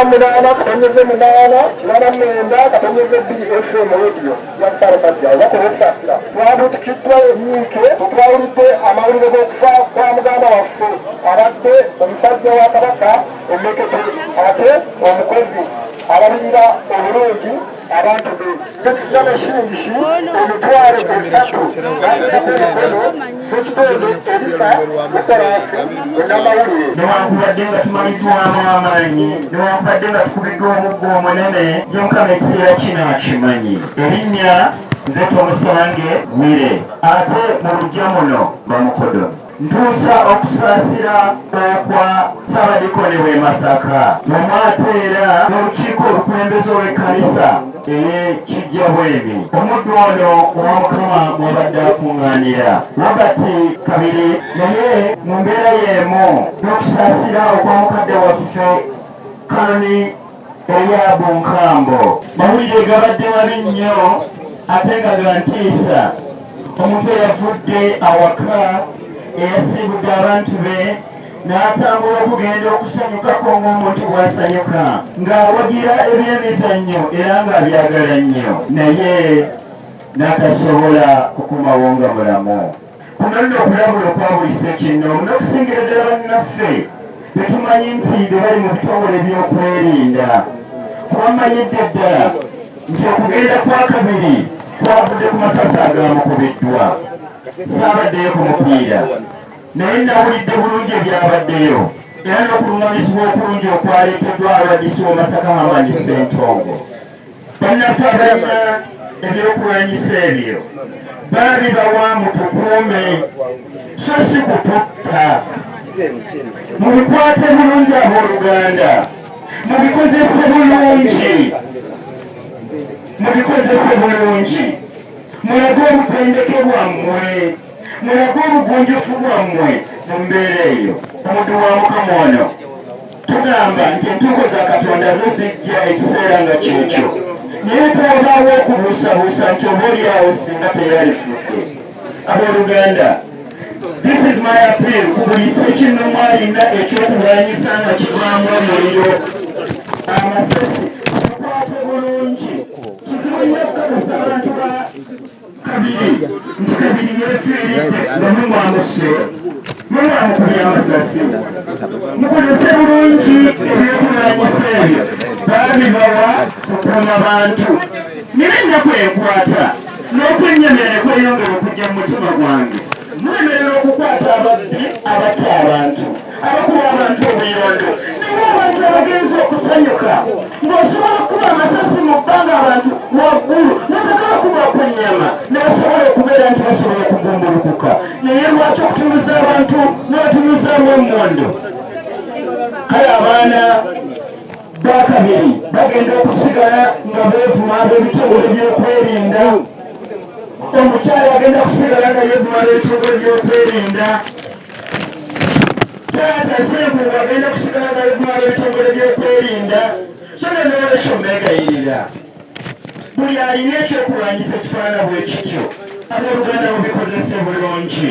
munana katonyeze munana kirana mwenda katonyeze bbiri FM radio yasara kajja bakolesasira twabutikidwa emyike tutwawulidde amawulire g'okufa kwa muganda waffe abadde omusajja wa kabaka emekete ate omukozi abalirira obulungi abantu be tekijana shiringi emitwalo 3 tekitende Elisha mukarasi enamawulire newankubadde nga tumanyitwamu amaanyi newankubadde nga tukubiddwa omuggo omunene gyomukama ekiseera kino akimanyi erinnya nze Tomusange Wile ate mu lujja muno bamukodo ntuusa okusaasira okwa Ssaabadikoni w'e Masaka omwate era n'olukiiko olukulembeze olw'ekkanisa ey'Ekijjabwemi omuddu ono owa Mukama mwabadde akuŋŋaanira Robert Kabiri naye mu mbeera y'emu n'okusaasira okwa mukadde waffe Kanoni Eyabunkhambo mawulire gabadde mabi nnyo ate nga ga ntiisa omuntu eyavudde awaka eyasiibudde abantu be n'atambula okugenda okusanyukako ng'omuntu bw'asanyuka ng'awagira ebyemizannyo era ng'abyagala nnyo naye n'atasobola kukumawo nga mulamu kuno nno okulabula okwabulisa ekinoomu n'okusingira ddala bannaffe tetumanyi nti be bali mu bitongole by'okwerinda twamanyidde ddala nti okugenda kwa Kabiri twavudde ku masasi agamukubiddwa saabaddeyo ku mupiira naye nawulidde bulungi ebyabaddeyo era n'okulungamizibwa okulungi okwaleeteddwa abaddisi w'Omasaka Hamani Ssentongo bannaffe abalina ebyokulwanyisa ebyo baabibawa mutukuume so si kututta mubikwate bulungi abooluganda mubikozese bulungi mulage obutendeke bwammwe mulage obugunjufu bwammwe mu mbeera eyo omuddu wa Mukama ono tugamba nti entuuko za Katonda zo zijja ekiseera nga kyekyo naye twabaawo okubuusabuusa nti oba oliawo singa teyalifudde abooluganda this is my appeal ku buli ssekinnoomu alina ekyokulwanyisa nga kivaamu omuliro amasasi mukwate bulungi kizibu nnyo okukozesa abantu ba Kabiri nti Kabiri yeefiiridde nga mumwamuse mumwamukubya amasasi mukozese bulungi ebyokulwanyisa ebyo baabibawa okukuuma bantu naye ennaku enkwata n'okwennyamira ne kweyongera okujja mu mutima gwange mulemerera okukwata ababbi abatta abantu abakuba abantu obuyonjo naye abantu abagenzi okusanyuka ng'osobola okukuba amasasi mu bbanga abantu waggulu natakala kuba okwennyama ne basobola okubeera nti basobola okugumbulukuka naye lwaki okutunuza abantu n'obatunuzaamu emmondo kale abaana ba Kabiri bagenda okusigala nga beevuma ab'ebitongole by'okwerinda omukyala agenda kusigala nga yeevuma ab'ebitongole by'okwerinda taata Ssenkungu agenda kusigala nga yeevuma ab'ebitongole by'okwerinda so nenolwekyo mbeegayirira buli alina ekyokulwanyisa ekifaanana bwe kityo abooluganda mubikozese bulungi